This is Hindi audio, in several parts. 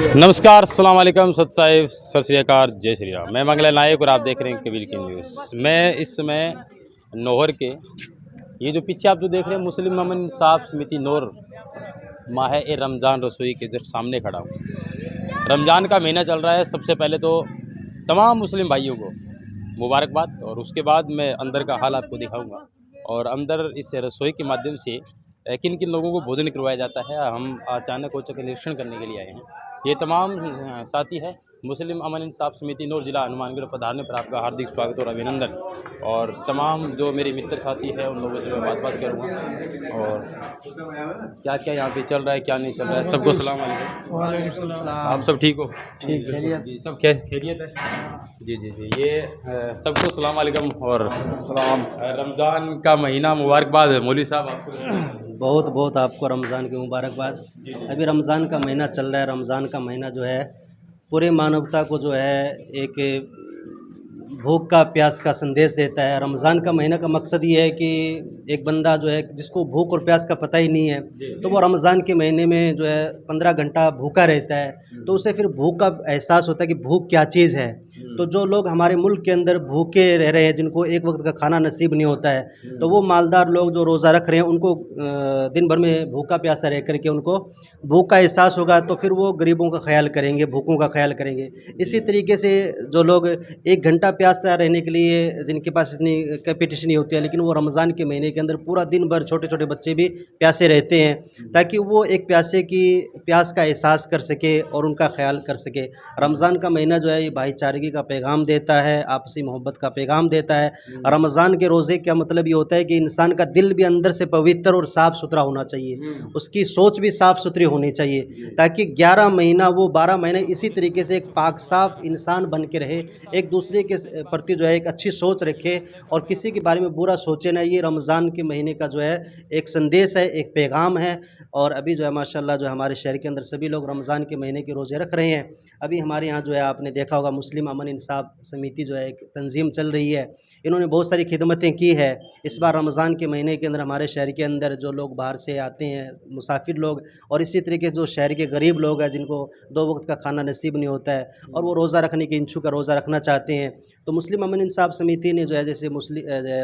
नमस्कार, अस्सलाम वालेकुम, सत साहिब, सत श्री अकाल, जय श्री राम। मैं मंगला नायक और आप देख रहे हैं कबीर की न्यूज़। मैं इस समय नौहर के ये जो पीछे आप जो देख रहे हैं मुस्लिम अमन इंसाफ समिति नौर माह ए रमज़ान रसोई के जस्ट सामने खड़ा हूँ। रमज़ान का महीना चल रहा है। सबसे पहले तो तमाम मुस्लिम भाइयों को मुबारकबाद, और उसके बाद मैं अंदर का हाल आपको दिखाऊँगा और अंदर इस रसोई के माध्यम से किन किन लोगों को भोजन करवाया जाता है। हम अचानक हो चुके निरीक्षण करने के लिए आए हैं। ये तमाम साथी है मुस्लिम अमन इंसाफ समिति नौर जिला हनुमानगढ़ पधारने पर आपका हार्दिक स्वागत और अभिनंदन। और तमाम जो मेरे मित्र साथी हैं उन लोगों से मैं बात करूँगा और क्या क्या यहाँ पे चल रहा है क्या नहीं चल रहा है। सबको सलाम वालेकुम। वालेकुम सलाम। आप सब ठीक हो? ठीक है जी, सब खैरियत है। जी जी जी, ये सबको सलाम वालेकुम और सलाम। रमज़ान का महीना मुबारकबाद है मौलवी साहब आपको। बहुत बहुत आपको रमज़ान की मुबारकबाद। अभी रमज़ान का महीना चल रहा है। रमज़ान का महीना जो है पूरे मानवता को जो है एक भूख का प्यास का संदेश देता है। रमज़ान का महीना का मकसद ये है कि एक बंदा जो है जिसको भूख और प्यास का पता ही नहीं है तो वो रमज़ान के महीने में जो है 15 घंटा भूखा रहता है, तो उसे फिर भूख का एहसास होता है कि भूख क्या चीज़ है। तो जो लोग हमारे मुल्क के अंदर भूखे रह रहे हैं, जिनको एक वक्त का खाना नसीब नहीं होता है, तो वो मालदार लोग जो रोज़ा रख रहे हैं उनको दिन भर में भूखा प्यासा रह करके उनको भूख का एहसास होगा, तो फिर वो गरीबों का ख्याल करेंगे, भूखों का ख्याल करेंगे। इसी तरीके से जो लोग 1 घंटा प्यासा रहने के लिए जिनके पास इतनी कैपेसिटी नहीं होती है, लेकिन वो रमज़ान के महीने के अंदर पूरा दिन भर छोटे छोटे बच्चे भी प्यासे रहते हैं ताकि वो एक प्यासे की प्यास का एहसास कर सके और उनका ख्याल कर सके। रमज़ान का महीना जो है ये भाईचारगी का पैगाम देता है, आपसी मोहब्बत का पैगाम देता है। रमज़ान के रोज़े का मतलब ये होता है कि इंसान का दिल भी अंदर से पवित्र और साफ़ सुथरा होना चाहिए, उसकी सोच भी साफ़ सुथरी होनी चाहिए, ताकि 11 महीना वो 12 महीने इसी तरीके से एक पाक साफ़ इंसान बन के रहे, एक दूसरे के प्रति जो है एक अच्छी सोच रखे और किसी के बारे में बुरा सोचे ना। ये रमज़ान के महीने का जो है एक संदेश है, एक पैगाम है। और अभी जो है माशाल्लाह जो हमारे शहर के अंदर सभी लोग रमज़ान के महीने के रोज़े रख रहे हैं। अभी हमारे यहाँ जो है आपने देखा होगा मुस्लिम अमन इंसाफ समिति जो है एक तंजीम चल रही है, इन्होंने बहुत सारी खिदमतें की है। इस बार रमज़ान के महीने के अंदर हमारे शहर के अंदर जो लोग बाहर से आते हैं मुसाफिर लोग, और इसी तरीके से जो शहर के गरीब लोग हैं जिनको 2 वक्त का खाना नसीब नहीं होता है और वो रोज़ा रखने के इच्छुक का रोज़ा रखना चाहते हैं, तो मुस्लिम अमन इंसाफ समिति ने जो है जैसे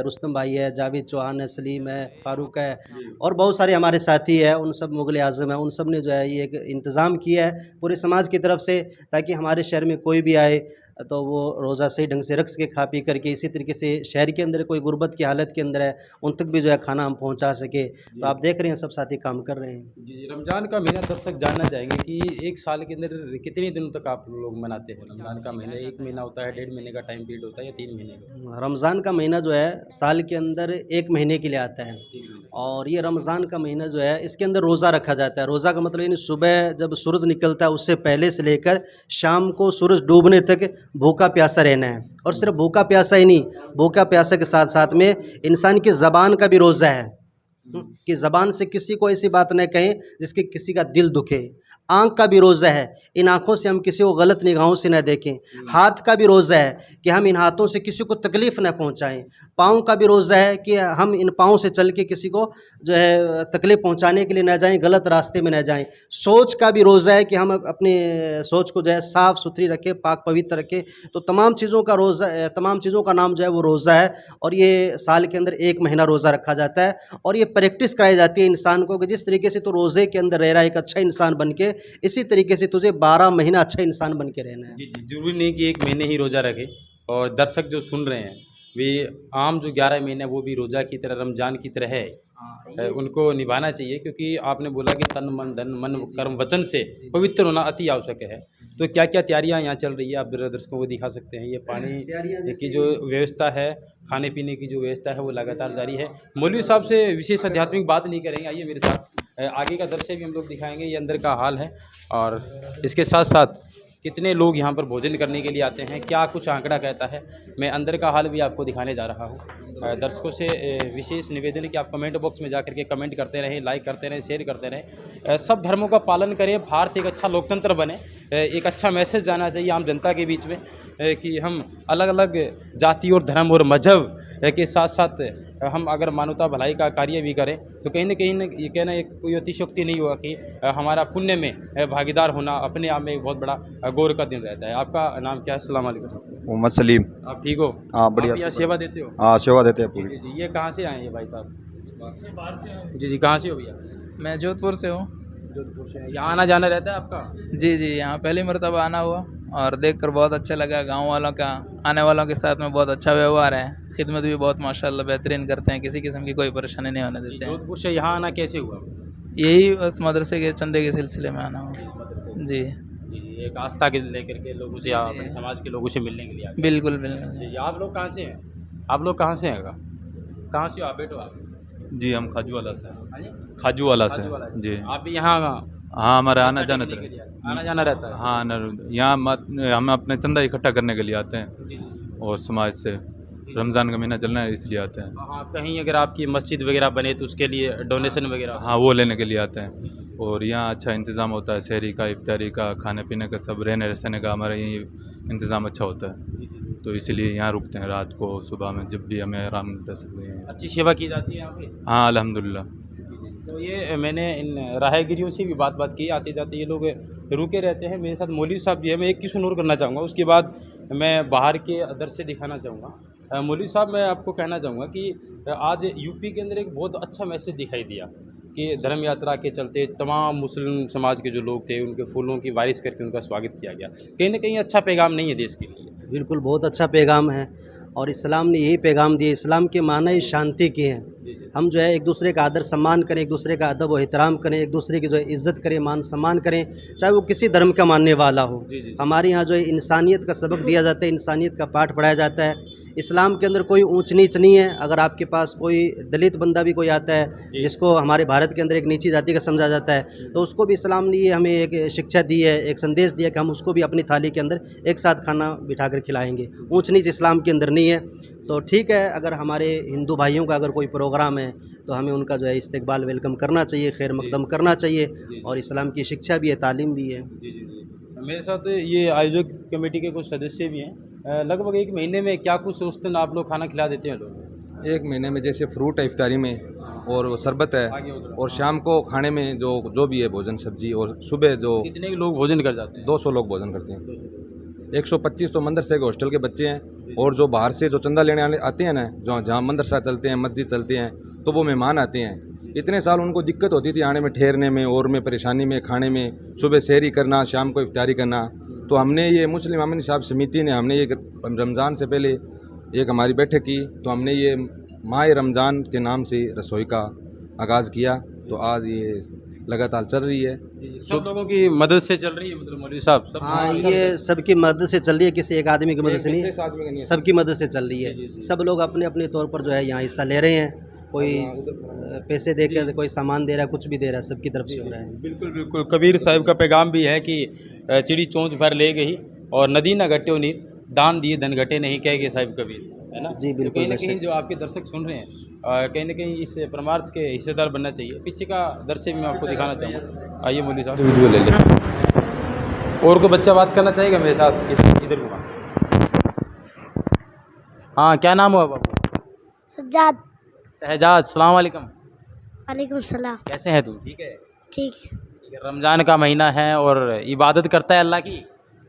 रुस्तम भाई है, जावेद चौहान है, सलीम है, फ़ारूक है और बहुत सारे हमारे साथी हैं, उन सब मुग़ल आज़म है, उन सब ने जो है ये एक इंतज़ाम किया है पूरे समाज की तरफ से, ताकि हमारे शहर में कोई भी आए तो वो रोज़ा सही ढंग से रख सके, खा पी करके। इसी तरीके से शहर के अंदर कोई गुर्बत की हालत के अंदर है उन तक भी जो है खाना हम पहुंचा सके। तो आप देख रहे हैं सब साथी काम कर रहे हैं। जी, रमज़ान का महीना दर्शक जानना चाहेंगे कि एक साल के अंदर कितने दिनों तक आप लोग मनाते हैं रमज़ान का महीना? 1 महीना होता है, 1.5 महीने का टाइम पीरियड होता है या 3 महीने का? रमज़ान का महीना जो है साल के अंदर 1 महीने के लिए आता है, और ये रमज़ान का महीना जो है इसके अंदर रोज़ा रखा जाता है। रोज़ा का मतलब यानी सुबह जब सूरज निकलता है उससे पहले से लेकर शाम को सूरज डूबने तक भूखा प्यासा रहना है। और सिर्फ भूखा प्यासा ही नहीं, भूखा प्यासा के साथ साथ में इंसान की ज़बान का भी रोज़ा है कि ज़बान से किसी को ऐसी बात न कहें जिसके किसी का दिल दुखे। आँख का भी रोज़ा है, इन आँखों से हम किसी को गलत निगाहों से न देखें। हाथ का भी रोज़ा है कि हम इन हाथों से किसी को तकलीफ़ न पहुँचाएं। पाँव का भी रोज़ा है कि हम इन पाँव से चल के किसी को जो है तकलीफ़ पहुँचाने के लिए न जाएं, गलत रास्ते में न जाएं। सोच का भी रोज़ा है कि हम अपनी सोच को जो है साफ़ सुथरी रखें, पाक पवित्र रखें। तो तमाम चीज़ों का रोज़ा, तमाम चीज़ों का नाम जो है वो रोज़ा है, और ये साल के अंदर 1 महीना रोज़ा रखा जाता है और ये प्रैक्टिस कराई जाती है इंसान को कि जिस तरीके से तो रोज़े के अंदर रह रहा है एक अच्छा इंसान बन के, इसी तरीके से तुझे 12 महीना अच्छा इंसान बन के रहना है। जी जी, ज़रूरी नहीं कि 1 महीने ही रोज़ा रखे। और दर्शक जो सुन रहे हैं वे आम जो 11 महीने वो भी रोज़ा की तरह, रमज़ान की तरह है, उनको निभाना चाहिए, क्योंकि आपने बोला कि तन मन धन मन कर्म वचन से पवित्र होना अति आवश्यक है। तो क्या क्या तैयारियां यहाँ चल रही है आप दर्शकों को दिखा सकते हैं? ये पानी की जो व्यवस्था है, खाने पीने की जो व्यवस्था है वो लगातार जारी है। मौलवी साहब से विशेष आध्यात्मिक बात नहीं करेंगे, आइए मेरे साथ आगे का दृश्य भी हम लोग दिखाएंगे। ये अंदर का हाल है और इसके साथ साथ कितने लोग यहाँ पर भोजन करने के लिए आते हैं, क्या कुछ आंकड़ा कहता है, मैं अंदर का हाल भी आपको दिखाने जा रहा हूँ। दर्शकों से विशेष निवेदन है कि आप कमेंट बॉक्स में जाकर के कमेंट करते रहें, लाइक करते रहें, शेयर करते रहें। सब धर्मों का पालन करें, भारत एक अच्छा लोकतंत्र बने। एक अच्छा मैसेज जाना चाहिए आम जनता के बीच में कि हम अलग अलग जाति और धर्म और मजहब के साथ साथ हम अगर मानवता भलाई का कार्य भी करें तो कहीं न ये कहना एक कोई अतिशयोक्ति नहीं होगा कि हमारा पुण्य में भागीदार होना अपने आप में एक बहुत बड़ा गौरव का दिन रहता है। आपका नाम क्या है? अस्सलाम वालेकुम। मोहम्मद सलीम। आप ठीक हो? हाँ बढ़िया। आप यहाँ सेवा देते हो? हाँ सेवा देते हैं पूरी। जी, ये कहाँ से आए हैं भाई साहब? जी, कहाँ से हो भैया? मैं जोधपुर से हूँ। जोधपुर से। यहाँ आना जाना रहता है आपका? जी जी, यहाँ पहली मरतबा आना हुआ और देखकर बहुत अच्छा लगा। गांव वालों का आने वालों के साथ में बहुत अच्छा व्यवहार है, खिदमत भी बहुत माशाल्लाह बेहतरीन करते हैं, किसी किस्म की कोई परेशानी नहीं होने देते हैं। जोधपुर से यहाँ आना कैसे हुआ? यही बस मदरसे के चंदे के सिलसिले में आना हुआ। जी जी, एक आस्था के लेकर के लोगों से, अपने समाज के लोगों से मिलने के लिए आए। बिल्कुल बिल्कुल। जी, आप लोग कहाँ से हैं? आप लोग कहाँ से हैं? कहाँ से हो आप? बेटो आप? जी हम खाजूवाला से। हाँ जी? खाजूवाला से खाजूवाला से। जी। आप भी यहाँ हाँ हमारा आना मत्था जाना टेकने के लिए आए? आना जाना रहता है? हाँ यहाँ हम अपने चंदा इकट्ठा करने के लिए आते हैं जी जी। और समाज से रमज़ान का महीना चलना है इसलिए आते हैं। हाँ, कहीं अगर आपकी मस्जिद वगैरह बने तो उसके लिए डोनेशन वगैरह? हाँ वो लेने के लिए आते हैं और यहाँ अच्छा इंतज़ाम होता है, शहरी का, इफ्तारी का, खाने पीने का, सब रहने सहने का हमारा यहीं इंतज़ाम अच्छा होता है, तो इसीलिए यहाँ रुकते हैं रात को, सुबह में जब भी हमें आराम मिलता है सब यहीं। अच्छी सेवा की जाती है यहाँ पे? हाँ अल्हम्दुलिल्लाह। तो ये मैंने इन राहगीरियों से भी बात की, आते जाते ये लोग रुके रहते हैं। मेरे साथ मौलवी साहब भी है, मैं एक किस्सा नोट करना चाहूँगा, उसके बाद मैं बाहर के दर से दिखाना चाहूँगा। मौलवी साहब, मैं आपको कहना चाहूँगा कि आज यूपी के अंदर एक बहुत अच्छा मैसेज दिखाई दिया कि धर्म यात्रा के चलते तमाम मुस्लिम समाज के जो लोग थे उनके फूलों की बारिश करके उनका स्वागत किया गया। कहीं ना कहीं अच्छा पैगाम नहीं है देश के लिए? बिल्कुल बहुत अच्छा पैगाम है और इस्लाम ने यही पैगाम दिया। इस्लाम के माना ही शांति के हैं। हम जो है एक दूसरे का आदर सम्मान करें, एक दूसरे का अदब व एहतराम करें, एक दूसरे की जो है इज़्ज़त करें, मान सम्मान करें, चाहे वो किसी धर्म का मानने वाला हो। हमारे यहाँ जो है इंसानियत का सबक दिया जाता है, इंसानियत का पाठ पढ़ाया जाता है। इस्लाम के अंदर कोई ऊंच नीच नहीं है। अगर आपके पास कोई दलित बंदा भी कोई आता है जिसको हमारे भारत के अंदर एक नीची जाति का समझा जाता है, तो उसको भी इस्लाम ने ये हमें एक शिक्षा दी है, एक संदेश दिया कि हम उसको भी अपनी थाली के अंदर एक साथ खाना बिठा कर खिलाएँगे। ऊंच नीच इस्लाम के अंदर नहीं है। तो ठीक है, अगर हमारे हिंदू भाइयों का अगर कोई प्रोग्राम है तो हमें उनका जो है इस्तकबाल वेलकम करना चाहिए, खैर मकदम करना चाहिए, और इस्लाम की शिक्षा भी है, तालीम भी है। मेरे साथ ये आयोजक कमेटी के कुछ सदस्य भी हैं। लगभग एक महीने में क्या कुछ उस दिन आप लोग खाना खिला देते हैं लोग? एक महीने में जैसे फ्रूट है इफ्तारी में, और वो शरबत है, और शाम को खाने में जो भी है भोजन सब्जी, और सुबह जो कितने लोग भोजन कर जाते हैं? 200 लोग भोजन करते हैं। 125 तो मदरसे के हॉस्टल के बच्चे हैं, और जो बाहर से जो चंदा लेने वाले आते हैं ना, जो जहाँ मदरसा चलते हैं, मस्जिद चलते हैं, तो वो मेहमान आते हैं। इतने साल उनको दिक्कत होती थी आने में, ठहरने में, और में परेशानी में, खाने में, सुबह सहरी करना, शाम को इफ्तारी करना। तो हमने ये मुस्लिम अमन साहब समिति ने हमने ये रमज़ान से पहले एक हमारी बैठक की, तो हमने ये माह रमज़ान के नाम से रसोई का आगाज़ किया। तो आज ये लगातार चल रही है, सब लोगों की मदद से चल रही है, मतलब मौलवी साहब सब? हाँ, ये सबकी मदद से चल रही है, किसी एक आदमी की मदद से नहीं, सबकी मदद से चल रही है। सब लोग अपने अपने तौर पर जो है यहाँ हिस्सा ले रहे हैं। कोई पैसे दे कर, कोई सामान दे रहा है, कुछ भी दे रहा है, सबकी तरफ से हो रहा है। बिल्कुल बिल्कुल। कबीर साहब का पैगाम भी है कि चिड़ी चोंच भर ले गई और नदी न घटे नीर, दान दिए धन घटे नहीं, कहेंगे साहिब कबीर, है ना? जी बिल्कुल। कहीं ना कहीं जो आपके दर्शक सुन रहे हैं, कहीं ना कहीं इस परमार्थ के हिस्सेदार बनना चाहिए। पीछे का दृश्य भी मैं आपको दिखाना चाहूँगा। आइए मौलवी साहब, विजुअल ले लें। और कोई बच्चा बात करना चाहेगा मेरे साथ? इधर घुमा। हाँ, क्या नाम हुआ बाबू? सज्जाद। शहजाद, सलाम वालेकुम। वालेकुम सलाम। कैसे हैं तुम? ठीक है? ठीक है। रमज़ान का महीना है और इबादत करता है अल्लाह की,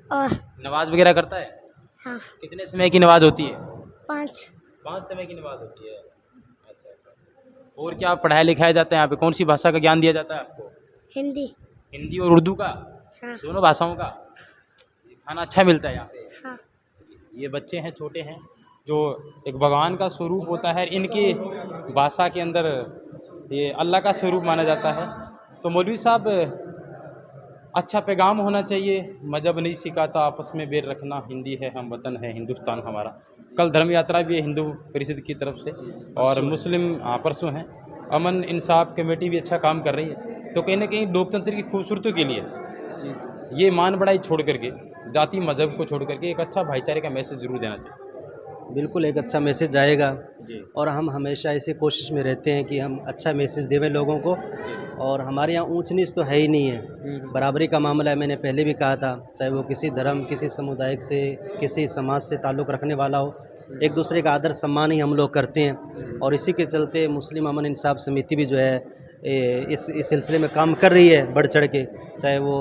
और नमाज वगैरह करता है? हाँ, कितने समय की नमाज होती है? 5 समय की नमाज होती है। अच्छा। और क्या पढ़ाया लिखाया जाता है यहाँ पे? कौन सी भाषा का ज्ञान दिया जाता है आपको? हिंदी। हिंदी और उर्दू का? हाँ। दोनों भाषाओं का? खाना अच्छा मिलता है यहाँ पे? हाँ। ये बच्चे हैं, छोटे हैं, जो एक भगवान का स्वरूप होता है, इनकी भाषा के अंदर ये अल्लाह का स्वरूप माना जाता है। तो मौलवी साहब, अच्छा पैगाम होना चाहिए, मजहब नहीं सिखाता आपस में बैर रखना, हिंदी है, हम वतन है, हिंदुस्तान हमारा। कल धर्म यात्रा भी है हिंदू परिषद की तरफ से, और मुस्लिम परसों हैं। अमन इंसाफ कमेटी भी अच्छा काम कर रही है। तो कहीं ना कहीं लोकतंत्र की खूबसूरती के लिए ये मान बढ़ाई छोड़ करके, जाति मजहब को छोड़ करके एक अच्छा भाईचारे का मैसेज जरूर देना चाहिए। बिल्कुल एक अच्छा मैसेज आएगा, और हम हमेशा ऐसी कोशिश में रहते हैं कि हम अच्छा मैसेज देवें लोगों को। और हमारे यहाँ ऊंच नीच तो है ही नहीं है, बराबरी का मामला है। मैंने पहले भी कहा था, चाहे वो किसी धर्म, किसी समुदाय से, किसी समाज से ताल्लुक़ रखने वाला हो, एक दूसरे का आदर सम्मान ही हम लोग करते हैं। और इसी के चलते मुस्लिम अमन इंसाफ समिति भी जो है इस सिलसिले में काम कर रही है बढ़ चढ़ के, चाहे वो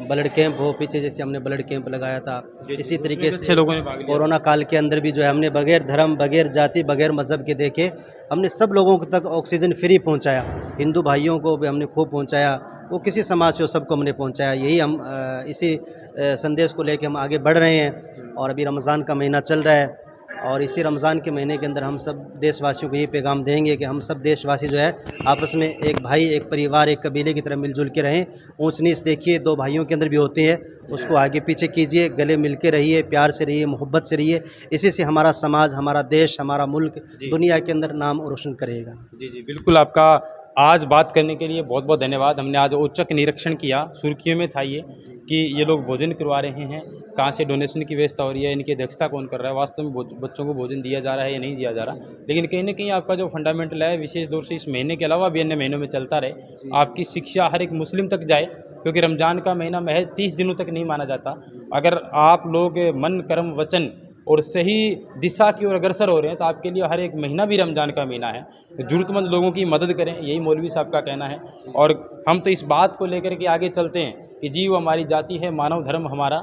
ब्लड कैंप हो, पीछे जैसे हमने ब्लड कैंप लगाया था, इसी तरीके से अच्छे लोगों ने भाग लिया। कोरोना काल के अंदर भी जो है हमने बगैर धर्म, बगैर जाति, बगैर मज़हब के देखे हमने सब लोगों तक ऑक्सीजन फ्री पहुंचाया। हिंदू भाइयों को भी हमने खूब पहुंचाया, वो किसी समाज से हो सबको हमने पहुंचाया। यही हम इसी संदेश को लेकर हम आगे बढ़ रहे हैं। और अभी रमज़ान का महीना चल रहा है और इसी रमज़ान के महीने के अंदर हम सब देशवासियों को ये पैगाम देंगे कि हम सब देशवासी जो है आपस में एक भाई, एक परिवार, एक कबीले की तरह मिलजुल के रहें। ऊंच नीच देखिए, दो भाइयों के अंदर भी होते हैं, उसको आगे पीछे कीजिए, गले मिल के रहिए, प्यार से रहिए, मोहब्बत से रहिए। इसी से हमारा समाज, हमारा देश, हमारा मुल्क दुनिया के अंदर नाम रोशन करेगा। जी जी बिल्कुल, आपका आज बात करने के लिए बहुत बहुत धन्यवाद। हमने आज औचक निरीक्षण किया, सुर्खियों में था ये कि ये लोग भोजन करवा रहे हैं, कहाँ से डोनेशन की व्यवस्था हो रही है, इनकी अध्यक्षता कौन कर रहा है, वास्तव में बच्चों को भोजन दिया जा रहा है या नहीं दिया जा रहा। लेकिन कहीं ना कहीं आपका जो फंडामेंटल है, विशेष तौर से इस महीने के अलावा भी अन्य महीनों में चलता रहे, आपकी शिक्षा हर एक मुस्लिम तक जाए, क्योंकि रमज़ान का महीना महज 30 दिनों तक नहीं माना जाता। अगर आप लोग मन, कर्म, वचन और सही दिशा की ओर अग्रसर हो रहे हैं तो आपके लिए हर एक महीना भी रमज़ान का महीना है। ज़रूरतमंद लोगों की मदद करें, यही मौलवी साहब का कहना है। और हम तो इस बात को लेकर के आगे चलते हैं कि जीव हमारी जाति है, मानव धर्म हमारा,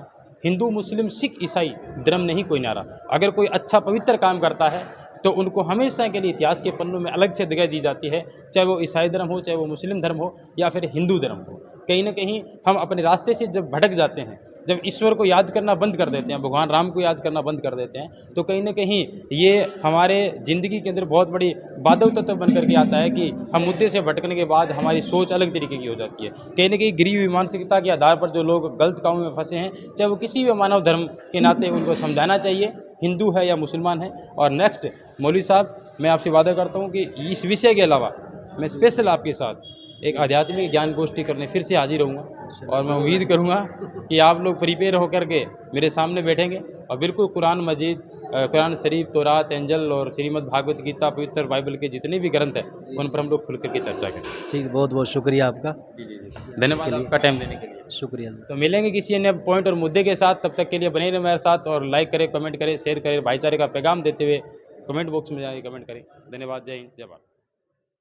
हिंदू, मुस्लिम, सिख, ईसाई, धर्म नहीं कोई नारा। अगर कोई अच्छा पवित्र काम करता है तो उनको हमेशा के लिए इतिहास के पन्नों में अलग से जगह दी जाती है, चाहे वो ईसाई धर्म हो, चाहे वो मुस्लिम धर्म हो या फिर हिंदू धर्म हो। कहीं ना कहीं हम अपने रास्ते से जब भटक जाते हैं, जब ईश्वर को याद करना बंद कर देते हैं, भगवान राम को याद करना बंद कर देते हैं, तो कहीं ना कहीं ये हमारे ज़िंदगी के अंदर बहुत बड़ी बाधक तत्व बन करके आता है कि हम मुद्दे से भटकने के बाद हमारी सोच अलग तरीके की हो जाती है। कहीं ना कहीं गिरी हुई मानसिकता के आधार पर जो लोग गलत कामों में फंसे हैं, चाहे वो किसी भी मानव धर्म के नाते, उनको समझाना चाहिए, हिंदू है या मुसलमान है। और नेक्स्ट मौलवी साहब, मैं आपसे वादा करता हूँ कि इस विषय के अलावा मैं स्पेशल आपके साथ एक आध्यात्मिक ज्ञान गोष्ठी करने फिर से हाजिर रहूँगा। और मैं उम्मीद करूँगा कि आप लोग प्रिपेयर होकर के मेरे सामने बैठेंगे और बिल्कुल कुरान मजीद, कुरान शरीफ, तौरात, एंजल और श्रीमद् भागवत गीता, पवित्र बाइबल के जितने भी ग्रंथ हैं उन पर हम लोग खुल करके चर्चा करें। ठीक, बहुत बहुत शुक्रिया आपका। जी, धन्यवाद आपका टाइम देने के लिए। शुक्रिया। तो मिलेंगे किसी अन्य पॉइंट और मुद्दे के साथ, तब तक के लिए बने रहे मेरे साथ और लाइक करें, कमेंट करें, शेयर करें, भाईचारे का पैगाम देते हुए कमेंट बॉक्स में जाके कमेंट करें। धन्यवाद, जय हिंद, जय भारत।